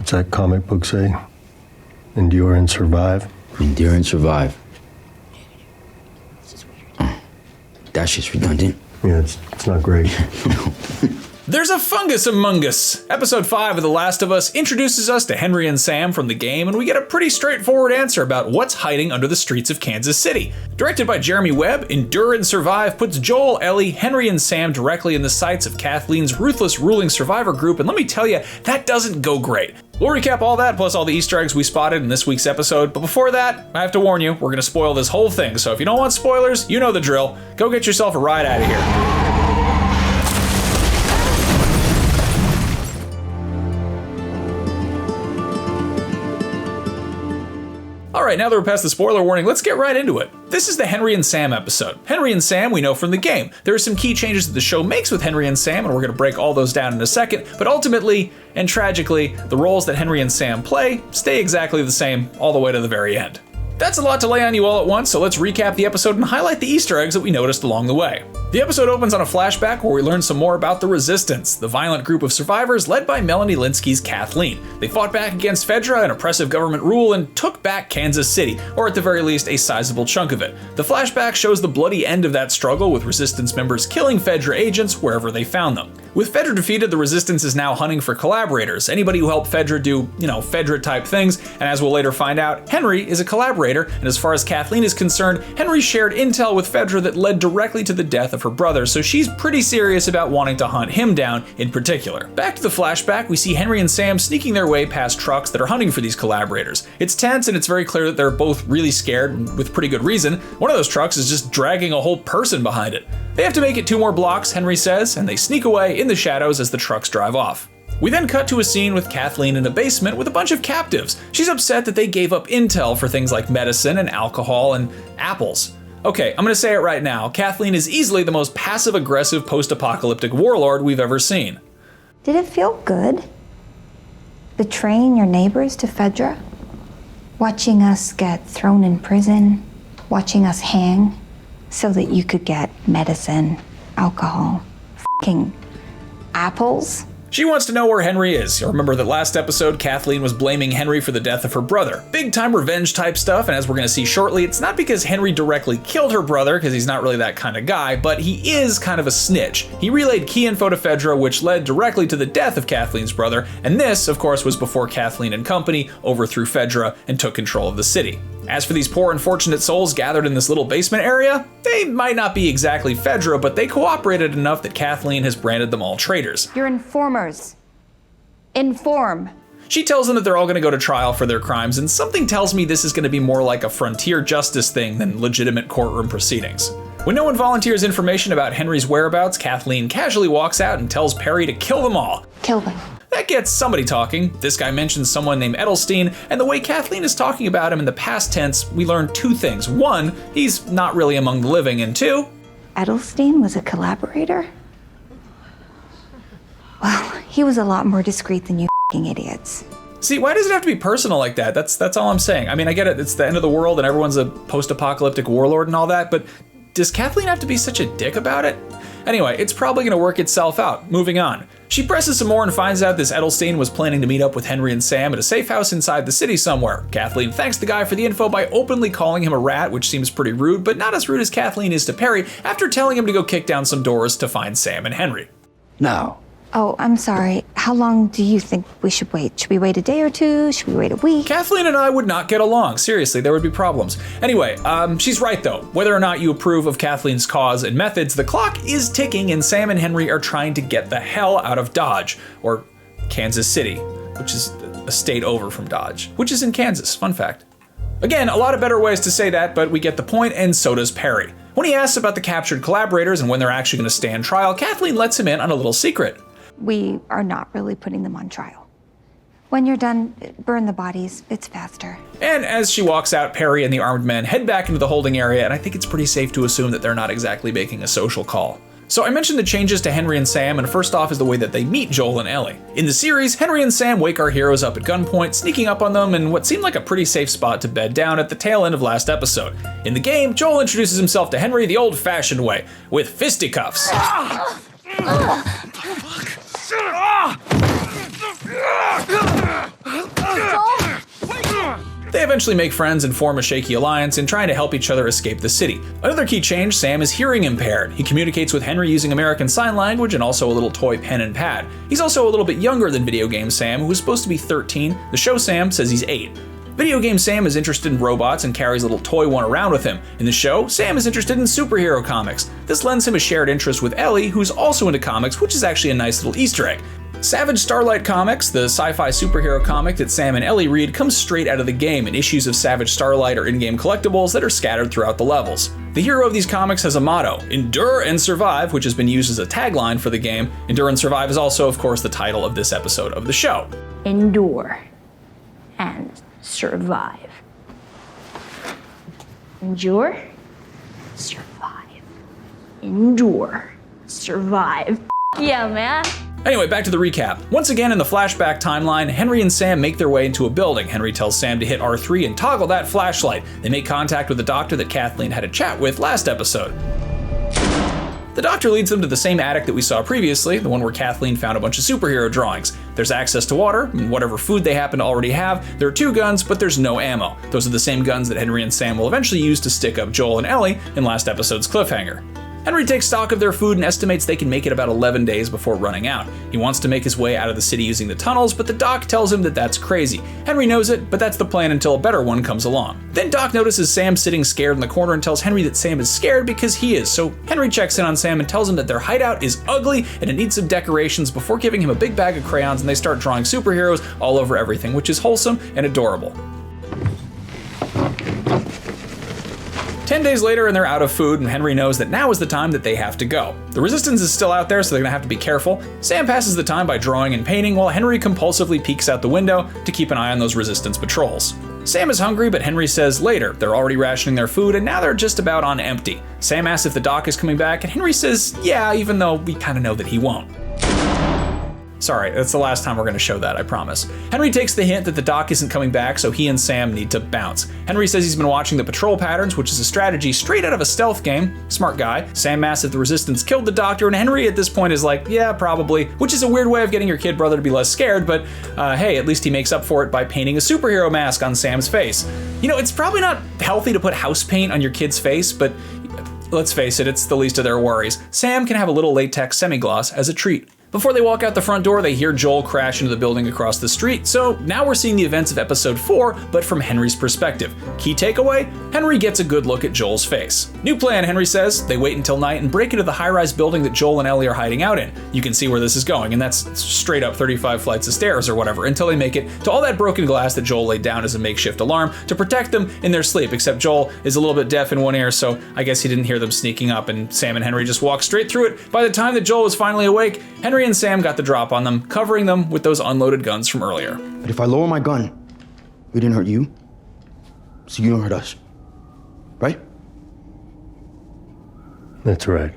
What's that comic book say? Endure and survive? Endure and survive. That shit's redundant. Yeah, it's not great. There's a fungus among us. Episode 5 of The Last of Us introduces us to Henry and Sam from the game, and we get a pretty straightforward answer about what's hiding under the streets of Kansas City. Directed by Jeremy Webb, Endure and Survive puts Joel, Ellie, Henry, and Sam directly in the sights of Kathleen's ruthless ruling survivor group, and let me tell you, that doesn't go great. We'll recap all that plus all the Easter eggs we spotted in this week's episode, but before that, I have to warn you, we're gonna spoil this whole thing, so if you don't want spoilers, you know the drill. Go get yourself a ride out of here. Alright, now that we're past the spoiler warning, let's get right into it. This is the Henry and Sam episode. Henry and Sam we know from the game. There are some key changes that the show makes with Henry and Sam, and we're going to break all those down in a second, but ultimately, and tragically, the roles that Henry and Sam play stay exactly the same all the way to the very end. That's a lot to lay on you all at once, so let's recap the episode and highlight the Easter eggs that we noticed along the way. The episode opens on a flashback where we learn some more about the Resistance, the violent group of survivors led by Melanie Lynskey's Kathleen. They fought back against Fedra and oppressive government rule and took back Kansas City, or at the very least a sizable chunk of it. The flashback shows the bloody end of that struggle, with Resistance members killing Fedra agents wherever they found them. With Fedra defeated, the Resistance is now hunting for collaborators, anybody who helped Fedra do, Fedra type things, and as we'll later find out, Henry is a collaborator, and as far as Kathleen is concerned, Henry shared intel with Fedra that led directly to the death of her brother, so she's pretty serious about wanting to hunt him down in particular. Back to the flashback, we see Henry and Sam sneaking their way past trucks that are hunting for these collaborators. It's tense and it's very clear that they're both really scared, with pretty good reason. One of those trucks is just dragging a whole person behind it. They have to make it 2 more blocks, Henry says, and they sneak away in the shadows as the trucks drive off. We then cut to a scene with Kathleen in a basement with a bunch of captives. She's upset that they gave up intel for things like medicine and alcohol and apples. Okay, I'm gonna say it right now. Kathleen is easily the most passive-aggressive post-apocalyptic warlord we've ever seen. Did it feel good? Betraying your neighbors to Fedra? Watching us get thrown in prison? Watching us hang so that you could get medicine, alcohol, f***ing apples? She wants to know where Henry is. You'll remember that last episode, Kathleen was blaming Henry for the death of her brother. Big time revenge type stuff, and as we're gonna see shortly, it's not because Henry directly killed her brother, because he's not really that kind of guy, but he is kind of a snitch. He relayed key info to Fedra, which led directly to the death of Kathleen's brother, and this, of course, was before Kathleen and company overthrew Fedra and took control of the city. As for these poor unfortunate souls gathered in this little basement area, they might not be exactly Fedra, but they cooperated enough that Kathleen has branded them all traitors. You're informers. Inform. She tells them that they're all going to go to trial for their crimes, and something tells me this is going to be more like a frontier justice thing than legitimate courtroom proceedings. When no one volunteers information about Henry's whereabouts, Kathleen casually walks out and tells Perry to kill them all. Kill them. That gets somebody talking. This guy mentions someone named Edelstein, and the way Kathleen is talking about him in the past tense, we learn 2 things. 1, he's not really among the living, and 2, Edelstein was a collaborator? Well, he was a lot more discreet than you f***ing idiots. See, why does it have to be personal like that? That's all I'm saying. I mean, I get it, it's the end of the world and everyone's a post-apocalyptic warlord and all that, but does Kathleen have to be such a dick about it? Anyway, it's probably gonna work itself out. Moving on. She presses some more and finds out this Edelstein was planning to meet up with Henry and Sam at a safe house inside the city somewhere. Kathleen thanks the guy for the info by openly calling him a rat, which seems pretty rude, but not as rude as Kathleen is to Perry after telling him to go kick down some doors to find Sam and Henry. Now. Oh, I'm sorry. How long do you think we should wait? Should we wait a day or 2? Should we wait a week? Kathleen and I would not get along. Seriously, there would be problems. Anyway, she's right though. Whether or not you approve of Kathleen's cause and methods, the clock is ticking and Sam and Henry are trying to get the hell out of Dodge, or Kansas City, which is a state over from Dodge, which is in Kansas, fun fact. Again, a lot of better ways to say that, but we get the point, and so does Perry. When he asks about the captured collaborators and when they're actually gonna stand trial, Kathleen lets him in on a little secret. We are not really putting them on trial. When you're done, burn the bodies. It's faster. And as she walks out, Perry and the armed men head back into the holding area, and I think it's pretty safe to assume that they're not exactly making a social call. So I mentioned the changes to Henry and Sam, and first off is the way that they meet Joel and Ellie. In the series, Henry and Sam wake our heroes up at gunpoint, sneaking up on them in what seemed like a pretty safe spot to bed down at the tail end of last episode. In the game, Joel introduces himself to Henry the old-fashioned way, with fisticuffs. eventually make friends and form a shaky alliance in trying to help each other escape the city. Another key change, Sam is hearing impaired. He communicates with Henry using American Sign Language and also a little toy pen and pad. He's also a little bit younger than video game Sam, who was supposed to be 13. The show Sam says he's 8. Video game Sam is interested in robots and carries a little toy one around with him. In the show, Sam is interested in superhero comics. This lends him a shared interest with Ellie, who's also into comics, which is actually a nice little Easter egg. Savage Starlight Comics, the sci-fi superhero comic that Sam and Ellie read, comes straight out of the game, and issues of Savage Starlight are in-game collectibles that are scattered throughout the levels. The hero of these comics has a motto, "Endure and Survive," which has been used as a tagline for the game. Endure and Survive is also, of course, the title of this episode of the show. Endure and survive. Endure, survive. Endure, survive. Yeah, man. Anyway, back to the recap. Once again in the flashback timeline, Henry and Sam make their way into a building. Henry tells Sam to hit R3 and toggle that flashlight. They make contact with the doctor that Kathleen had a chat with last episode. The doctor leads them to the same attic that we saw previously, the one where Kathleen found a bunch of superhero drawings. There's access to water and whatever food they happen to already have. There are 2 guns, but there's no ammo. Those are the same guns that Henry and Sam will eventually use to stick up Joel and Ellie in last episode's cliffhanger. Henry takes stock of their food and estimates they can make it about 11 days before running out. He wants to make his way out of the city using the tunnels, but the doc tells him that that's crazy. Henry knows it, but that's the plan until a better one comes along. Then Doc notices Sam sitting scared in the corner and tells Henry that Sam is scared because he is, so Henry checks in on Sam and tells him that their hideout is ugly and it needs some decorations before giving him a big bag of crayons, and they start drawing superheroes all over everything, which is wholesome and adorable. 10 days later and they're out of food, and Henry knows that now is the time that they have to go. The resistance is still out there, so they're gonna have to be careful. Sam passes the time by drawing and painting while Henry compulsively peeks out the window to keep an eye on those resistance patrols. Sam is hungry, but Henry says later. They're already rationing their food and now they're just about on empty. Sam asks if the doc is coming back and Henry says yeah, even though we kinda know that he won't. Sorry, that's the last time we're gonna show that, I promise. Henry takes the hint that the doc isn't coming back, so he and Sam need to bounce. Henry says he's been watching the patrol patterns, which is a strategy straight out of a stealth game. Smart guy. Sam asks if the resistance killed the doctor, and Henry at this point is like, yeah, probably, which is a weird way of getting your kid brother to be less scared, but hey, at least he makes up for it by painting a superhero mask on Sam's face. You know, it's probably not healthy to put house paint on your kid's face, but let's face it, it's the least of their worries. Sam can have a little latex semi-gloss as a treat. Before they walk out the front door, they hear Joel crash into the building across the street, so now we're seeing the events of episode 4, but from Henry's perspective. Key takeaway? Henry gets a good look at Joel's face. New plan, Henry says. They wait until night and break into the high-rise building that Joel and Ellie are hiding out in. You can see where this is going, and that's straight up 35 flights of stairs or whatever, until they make it to all that broken glass that Joel laid down as a makeshift alarm to protect them in their sleep, except Joel is a little bit deaf in one ear, so I guess he didn't hear them sneaking up, and Sam and Henry just walk straight through it. By the time that Joel was finally awake, Henry and Sam got the drop on them, covering them with those unloaded guns from earlier. But if I lower my gun, we didn't hurt you, so you don't hurt us. Right? That's right.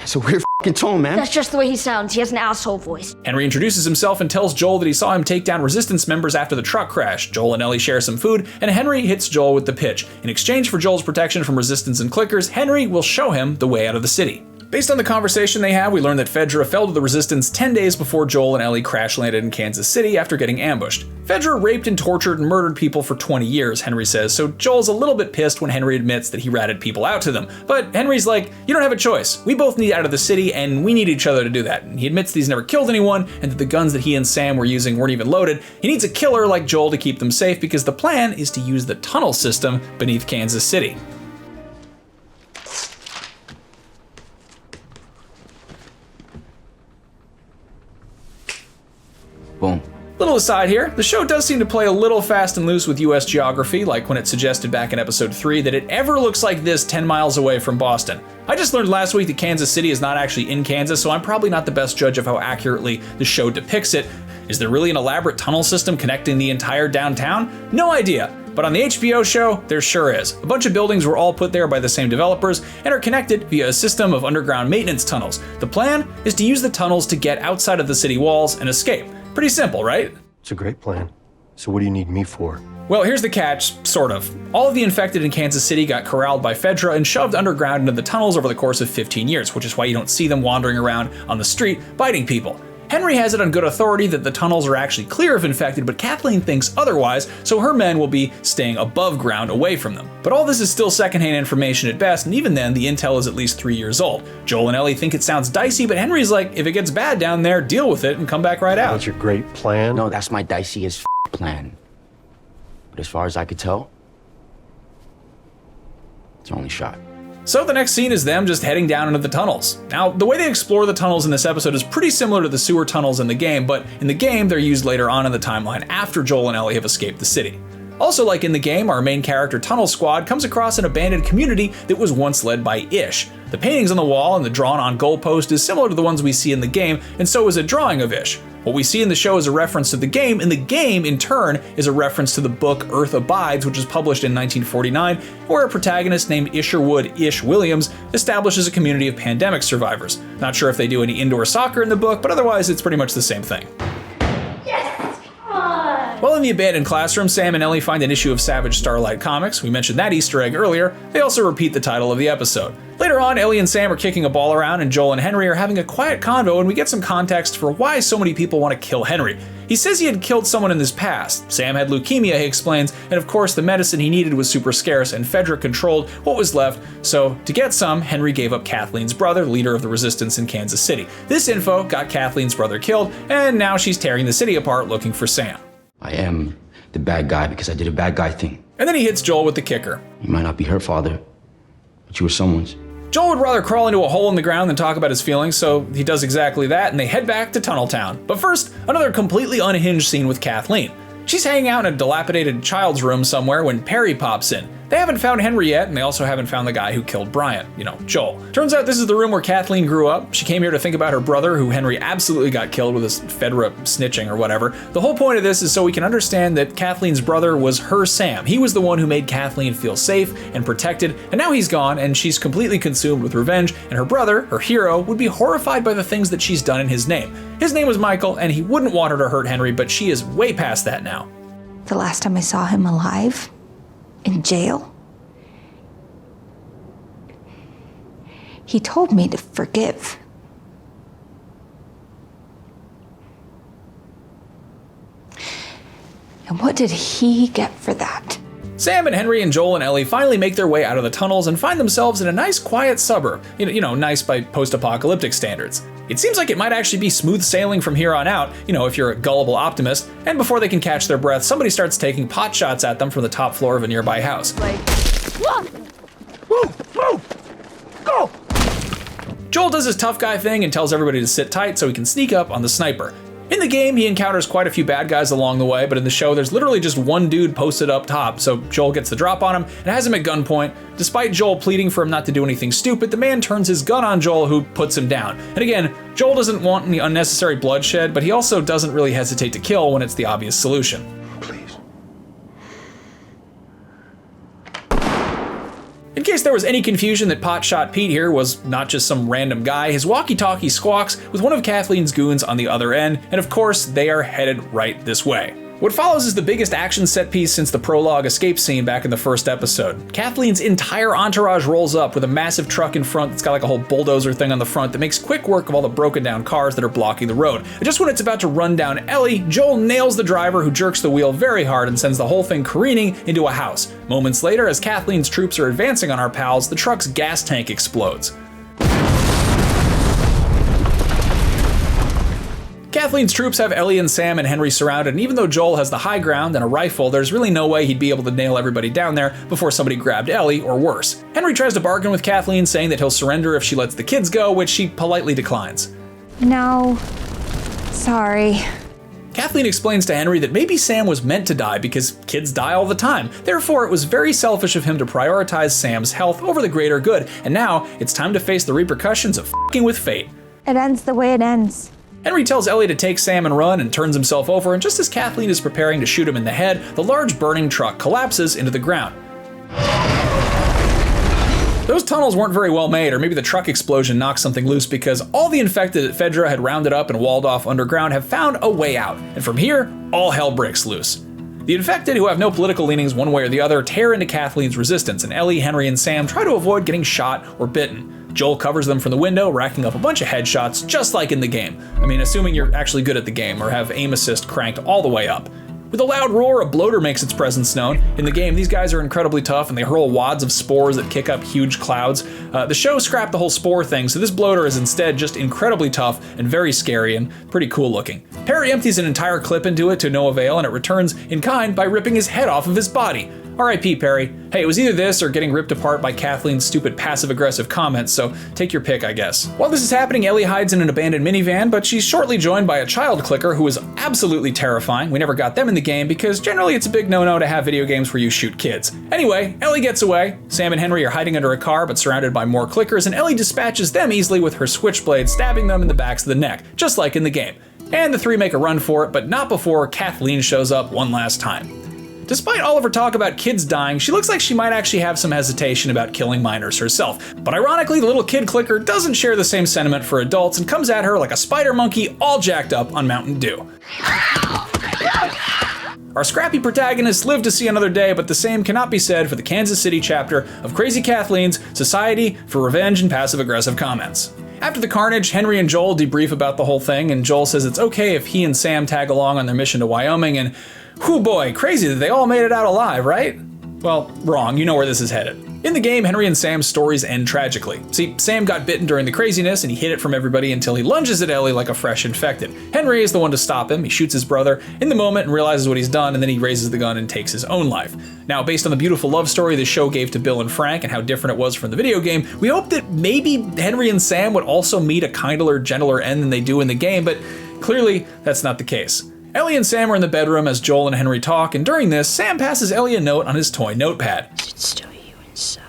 It's a weird f***ing tone, man. That's just the way he sounds. He has an asshole voice. Henry introduces himself and tells Joel that he saw him take down resistance members after the truck crash. Joel and Ellie share some food, and Henry hits Joel with the pitch. In exchange for Joel's protection from resistance and clickers, Henry will show him the way out of the city. Based on the conversation they have, we learn that Fedra fell to the resistance 10 days before Joel and Ellie crash landed in Kansas City after getting ambushed. Fedra raped and tortured and murdered people for 20 years, Henry says, so Joel's a little bit pissed when Henry admits that he ratted people out to them. But Henry's like, you don't have a choice. We both need out of the city and we need each other to do that. And he admits that he's never killed anyone and that the guns that he and Sam were using weren't even loaded. He needs a killer like Joel to keep them safe because the plan is to use the tunnel system beneath Kansas City. Boom. Little aside here, the show does seem to play a little fast and loose with US geography, like when it suggested back in episode 3 that it ever looks like this 10 miles away from Boston. I just learned last week that Kansas City is not actually in Kansas, so I'm probably not the best judge of how accurately the show depicts it. Is there really an elaborate tunnel system connecting the entire downtown? No idea. But on the HBO show, there sure is. A bunch of buildings were all put there by the same developers and are connected via a system of underground maintenance tunnels. The plan is to use the tunnels to get outside of the city walls and escape. Pretty simple, right? It's a great plan. So what do you need me for? Well, here's the catch, sort of. All of the infected in Kansas City got corralled by Fedra and shoved underground into the tunnels over the course of 15 years, which is why you don't see them wandering around on the street biting people. Henry has it on good authority that the tunnels are actually clear of infected, but Kathleen thinks otherwise, so her men will be staying above ground away from them. But all this is still secondhand information at best, and even then, the intel is at least 3 years old. Joel and Ellie think it sounds dicey, but Henry's like, if it gets bad down there, deal with it and come back right out. That's your great plan? No, that's my dicey as plan. But as far as I could tell, it's your only shot. So the next scene is them just heading down into the tunnels. Now, the way they explore the tunnels in this episode is pretty similar to the sewer tunnels in the game, but in the game, they're used later on in the timeline after Joel and Ellie have escaped the city. Also, like in the game, our main character Tunnel Squad comes across an abandoned community that was once led by Ish. The paintings on the wall and the drawn-on goalpost is similar to the ones we see in the game, and so is a drawing of Ish. What we see in the show is a reference to the game, and the game, in turn, is a reference to the book Earth Abides, which was published in 1949, where a protagonist named Isherwood Ish Williams establishes a community of pandemic survivors. Not sure if they do any indoor soccer in the book, but otherwise it's pretty much the same thing. While in the abandoned classroom, Sam and Ellie find an issue of Savage Starlight Comics. We mentioned that Easter egg earlier. They also repeat the title of the episode. Later on, Ellie and Sam are kicking a ball around, and Joel and Henry are having a quiet convo, and we get some context for why so many people want to kill Henry. He says he had killed someone in his past. Sam had leukemia, he explains, and of course the medicine he needed was super scarce, and Fedra controlled what was left, so to get some, Henry gave up Kathleen's brother, leader of the resistance in Kansas City. This info got Kathleen's brother killed, and now she's tearing the city apart looking for Sam. I am the bad guy because I did a bad guy thing. And then he hits Joel with the kicker. You might not be her father, but you were someone's. Joel would rather crawl into a hole in the ground than talk about his feelings, so he does exactly that, and they head back to Tunnel Town. But first, another completely unhinged scene with Kathleen. She's hanging out in a dilapidated child's room somewhere when Perry pops in. They haven't found Henry yet, and they also haven't found the guy who killed Brian, Joel. Turns out this is the room where Kathleen grew up. She came here to think about her brother, who Henry absolutely got killed with his Fedra snitching or whatever. The whole point of this is so we can understand that Kathleen's brother was her Sam. He was the one who made Kathleen feel safe and protected, and now he's gone, and she's completely consumed with revenge, and her brother, her hero, would be horrified by the things that she's done in his name. His name was Michael, and he wouldn't want her to hurt Henry, but she is way past that now. The last time I saw him alive, in jail, he told me to forgive. And what did he get for that? Sam and Henry and Joel and Ellie finally make their way out of the tunnels and find themselves in a nice quiet suburb. Nice by post-apocalyptic standards. It seems like it might actually be smooth sailing from here on out, if you're a gullible optimist. And before they can catch their breath, somebody starts taking pot shots at them from the top floor of a nearby house. Go! Joel does his tough guy thing and tells everybody to sit tight so he can sneak up on the sniper. In the game, he encounters quite a few bad guys along the way, but in the show, there's literally just one dude posted up top, so Joel gets the drop on him and has him at gunpoint. Despite Joel pleading for him not to do anything stupid, the man turns his gun on Joel, who puts him down. And again, Joel doesn't want any unnecessary bloodshed, but he also doesn't really hesitate to kill when it's the obvious solution. Please. In case there was any confusion that Potshot Pete here was not just some random guy, his walkie-talkie squawks with one of Kathleen's goons on the other end, and of course, they are headed right this way. What follows is the biggest action set piece since the prologue escape scene back in the first episode. Kathleen's entire entourage rolls up with a massive truck in front that's got like a whole bulldozer thing on the front that makes quick work of all the broken down cars that are blocking the road. And just when it's about to run down Ellie, Joel nails the driver who jerks the wheel very hard and sends the whole thing careening into a house. Moments later, as Kathleen's troops are advancing on our pals, the truck's gas tank explodes. Kathleen's troops have Ellie and Sam and Henry surrounded, and even though Joel has the high ground and a rifle, there's really no way he'd be able to nail everybody down there before somebody grabbed Ellie, or worse. Henry tries to bargain with Kathleen, saying that he'll surrender if she lets the kids go, which she politely declines. No, sorry. Kathleen explains to Henry that maybe Sam was meant to die because kids die all the time. Therefore, it was very selfish of him to prioritize Sam's health over the greater good, and now it's time to face the repercussions of f***ing with fate. It ends the way it ends. Henry tells Ellie to take Sam and run and turns himself over, and just as Kathleen is preparing to shoot him in the head, the large burning truck collapses into the ground. Those tunnels weren't very well made, or maybe the truck explosion knocked something loose because all the infected that Fedra had rounded up and walled off underground have found a way out, and from here, all hell breaks loose. The infected, who have no political leanings one way or the other, tear into Kathleen's resistance, and Ellie, Henry, and Sam try to avoid getting shot or bitten. Joel covers them from the window, racking up a bunch of headshots just like in the game. I mean, assuming you're actually good at the game or have aim assist cranked all the way up. With a loud roar, a bloater makes its presence known. In the game, these guys are incredibly tough and they hurl wads of spores that kick up huge clouds. The show scrapped the whole spore thing, so this bloater is instead just incredibly tough and very scary and pretty cool looking. Perry empties an entire clip into it to no avail, and it returns in kind by ripping his head off of his body. R.I.P. Perry. Hey, it was either this or getting ripped apart by Kathleen's stupid passive-aggressive comments, so take your pick, I guess. While this is happening, Ellie hides in an abandoned minivan, but she's shortly joined by a child clicker who is absolutely terrifying. We never got them in the game because generally it's a big no-no to have video games where you shoot kids. Anyway, Ellie gets away. Sam and Henry are hiding under a car but surrounded by more clickers, and Ellie dispatches them easily with her switchblade, stabbing them in the backs of the neck, just like in the game. And the three make a run for it, but not before Kathleen shows up one last time. Despite all of her talk about kids dying, she looks like she might actually have some hesitation about killing minors herself. But ironically, the little kid clicker doesn't share the same sentiment for adults and comes at her like a spider monkey all jacked up on Mountain Dew. Our scrappy protagonists live to see another day, but the same cannot be said for the Kansas City chapter of Crazy Kathleen's Society for Revenge and Passive-Aggressive Comments. After the carnage, Henry and Joel debrief about the whole thing, and Joel says it's okay if he and Sam tag along on their mission to Wyoming, and whew boy, crazy that they all made it out alive, right? Well, wrong, you know where this is headed. In the game, Henry and Sam's stories end tragically. See, Sam got bitten during the craziness and he hid it from everybody until he lunges at Ellie like a fresh infected. Henry is the one to stop him. He shoots his brother in the moment and realizes what he's done, and then he raises the gun and takes his own life. Now, based on the beautiful love story the show gave to Bill and Frank and how different it was from the video game, we hope that maybe Henry and Sam would also meet a kinder, gentler end than they do in the game, but clearly that's not the case. Ellie and Sam are in the bedroom as Joel and Henry talk, and during this, Sam passes Ellie a note on his toy notepad. Is it still you inside?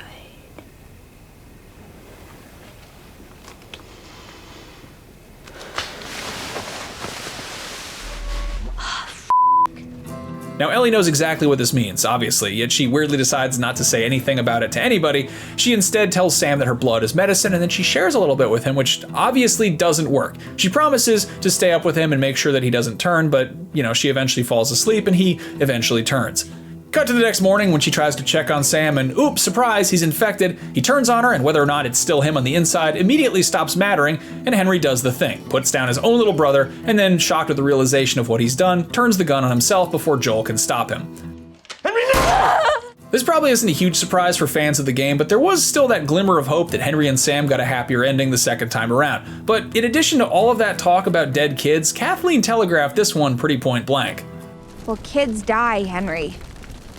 Now, Ellie knows exactly what this means, obviously, yet she weirdly decides not to say anything about it to anybody. She instead tells Sam that her blood is medicine, and then she shares a little bit with him, which obviously doesn't work. She promises to stay up with him and make sure that he doesn't turn, but, she eventually falls asleep and he eventually turns. Cut to the next morning when she tries to check on Sam and oops, surprise, he's infected. He turns on her and whether or not it's still him on the inside immediately stops mattering, and Henry does the thing, puts down his own little brother, and then, shocked with the realization of what he's done, turns the gun on himself before Joel can stop him. Henry, no! This probably isn't a huge surprise for fans of the game, but there was still that glimmer of hope that Henry and Sam got a happier ending the second time around. But in addition to all of that talk about dead kids, Kathleen telegraphed this one pretty point blank. Well, kids die, Henry.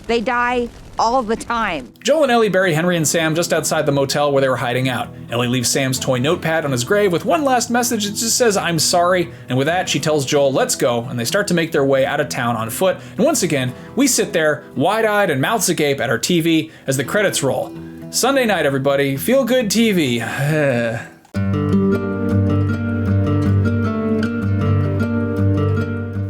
They die all the time. Joel and Ellie bury Henry and Sam just outside the motel where they were hiding out. Ellie leaves Sam's toy notepad on his grave with one last message that just says, "I'm sorry," and with that she tells Joel, "Let's go," and they start to make their way out of town on foot, and once again, we sit there, wide-eyed and mouths agape at our TV as the credits roll. Sunday night, everybody. Feel good TV.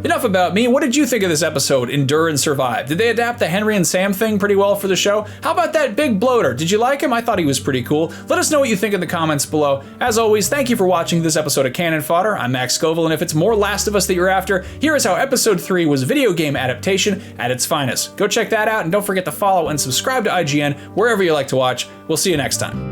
Enough about me. What did you think of this episode, Endure and Survive? Did they adapt the Henry and Sam thing pretty well for the show? How about that big bloater? Did you like him? I thought he was pretty cool. Let us know what you think in the comments below. As always, thank you for watching this episode of Canon Fodder. I'm Max Scoville, and if it's more Last of Us that you're after, here is how episode 3 was video game adaptation at its finest. Go check that out, and don't forget to follow and subscribe to IGN wherever you like to watch. We'll see you next time.